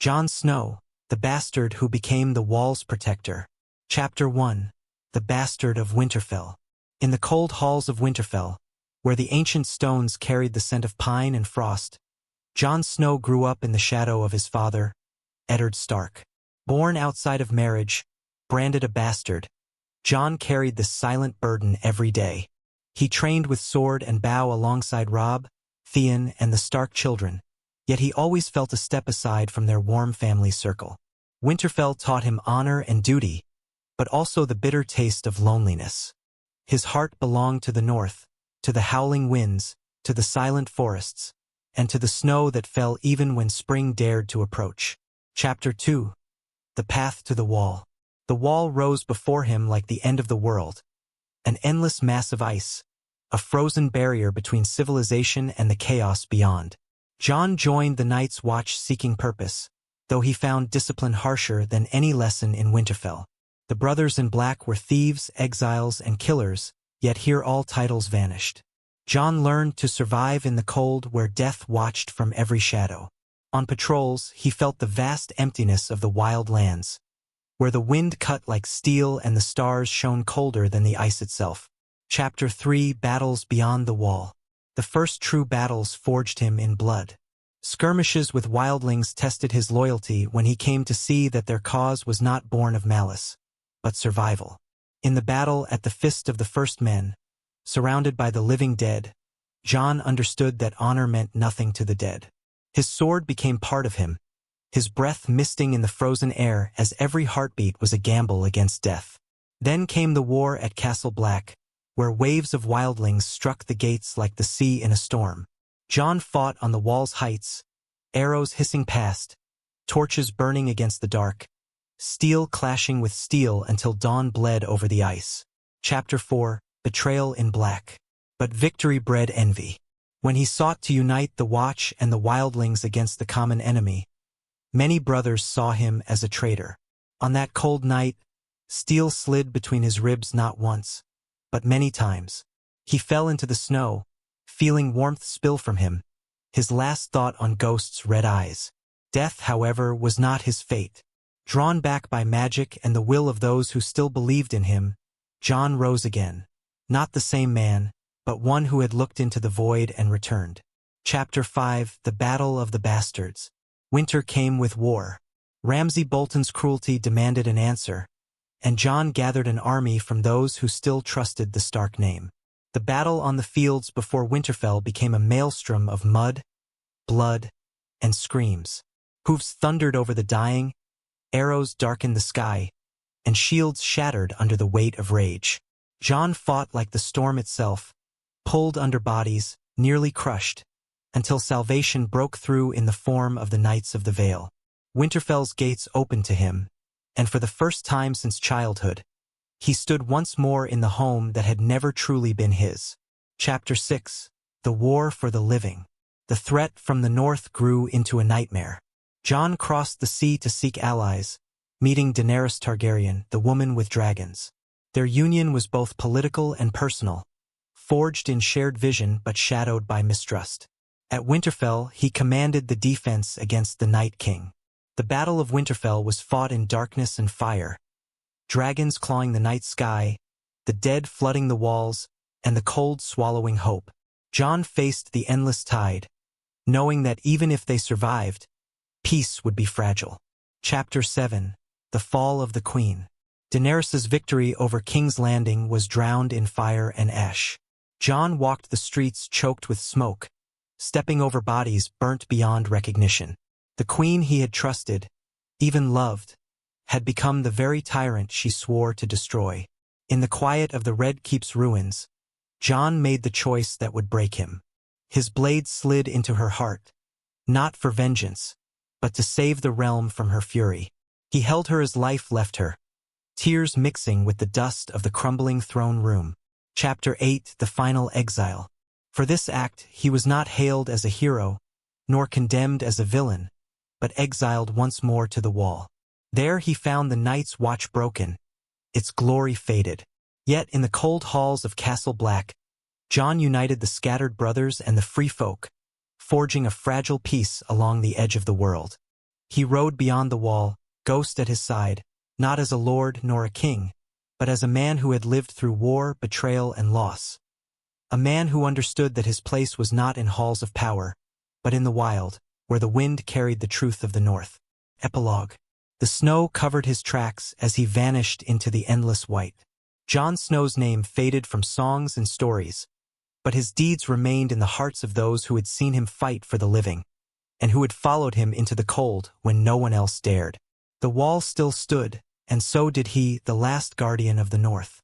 Jon Snow, the bastard who became the Wall's protector. Chapter 1. The Bastard of Winterfell. In the cold halls of Winterfell, where the ancient stones carried the scent of pine and frost, Jon Snow grew up in the shadow of his father, Eddard Stark. Born outside of marriage, branded a bastard, Jon carried this silent burden every day. He trained with sword and bow alongside Robb, Theon, and the Stark children, yet he always felt a step aside from their warm family circle. Winterfell taught him honor and duty, but also the bitter taste of loneliness. His heart belonged to the north, to the howling winds, to the silent forests, and to the snow that fell even when spring dared to approach. Chapter 2. The Path to the Wall. The wall rose before him like the end of the world, an endless mass of ice, a frozen barrier between civilization and the chaos beyond. Jon joined the Night's Watch seeking purpose, though he found discipline harsher than any lesson in Winterfell. The brothers in black were thieves, exiles, and killers, yet here all titles vanished. Jon learned to survive in the cold where death watched from every shadow. On patrols, he felt the vast emptiness of the wild lands, where the wind cut like steel and the stars shone colder than the ice itself. Chapter 3. Battles Beyond the Wall. The first true battles forged him in blood. Skirmishes with wildlings tested his loyalty when he came to see that their cause was not born of malice, but survival. In the battle at the Fist of the First Men, surrounded by the living dead, Jon understood that honor meant nothing to the dead. His sword became part of him, his breath misting in the frozen air as every heartbeat was a gamble against death. Then came the war at Castle Black, where waves of wildlings struck the gates like the sea in a storm. Jon fought on the wall's heights, arrows hissing past, torches burning against the dark, steel clashing with steel until dawn bled over the ice. Chapter 4. Betrayal in Black. But victory bred envy. When he sought to unite the Watch and the wildlings against the common enemy, many brothers saw him as a traitor. On that cold night, steel slid between his ribs not once, but many times. He fell into the snow, feeling warmth spill from him, his last thought on Ghost's red eyes. Death, however, was not his fate. Drawn back by magic and the will of those who still believed in him, Jon rose again. Not the same man, but one who had looked into the void and returned. Chapter 5. The Battle of the Bastards. Winter came with war. Ramsay Bolton's cruelty demanded an answer, and Jon gathered an army from those who still trusted the Stark name. The battle on the fields before Winterfell became a maelstrom of mud, blood, and screams. Hoofs thundered over the dying, arrows darkened the sky, and shields shattered under the weight of rage. Jon fought like the storm itself, pulled under bodies, nearly crushed, until salvation broke through in the form of the Knights of the Vale. Winterfell's gates opened to him, and for the first time since childhood, he stood once more in the home that had never truly been his. Chapter 6. The War for the Living. The threat from the north grew into a nightmare. Jon crossed the sea to seek allies, meeting Daenerys Targaryen, the woman with dragons. Their union was both political and personal, forged in shared vision but shadowed by mistrust. At Winterfell, he commanded the defense against the Night King. The Battle of Winterfell was fought in darkness and fire, dragons clawing the night sky, the dead flooding the walls, and the cold swallowing hope. Jon faced the endless tide, knowing that even if they survived, peace would be fragile. Chapter 7. The Fall of the Queen. Daenerys' victory over King's Landing was drowned in fire and ash. Jon walked the streets choked with smoke, stepping over bodies burnt beyond recognition. The queen he had trusted, even loved, had become the very tyrant she swore to destroy. In the quiet of the Red Keep's ruins, Jon made the choice that would break him. His blade slid into her heart, not for vengeance, but to save the realm from her fury. He held her as life left her, tears mixing with the dust of the crumbling throne room. Chapter 8. The Final Exile. For this act, he was not hailed as a hero, nor condemned as a villain, but exiled once more to the Wall. There he found the Night's Watch broken, its glory faded. Yet in the cold halls of Castle Black, Jon united the scattered brothers and the free folk, forging a fragile peace along the edge of the world. He rode beyond the wall, Ghost at his side, not as a lord nor a king, but as a man who had lived through war, betrayal, and loss. A man who understood that his place was not in halls of power, but in the wild, where the wind carried the truth of the north. Epilogue. The snow covered his tracks as he vanished into the endless white. Jon Snow's name faded from songs and stories, but his deeds remained in the hearts of those who had seen him fight for the living, and who had followed him into the cold when no one else dared. The wall still stood, and so did he, the last guardian of the North.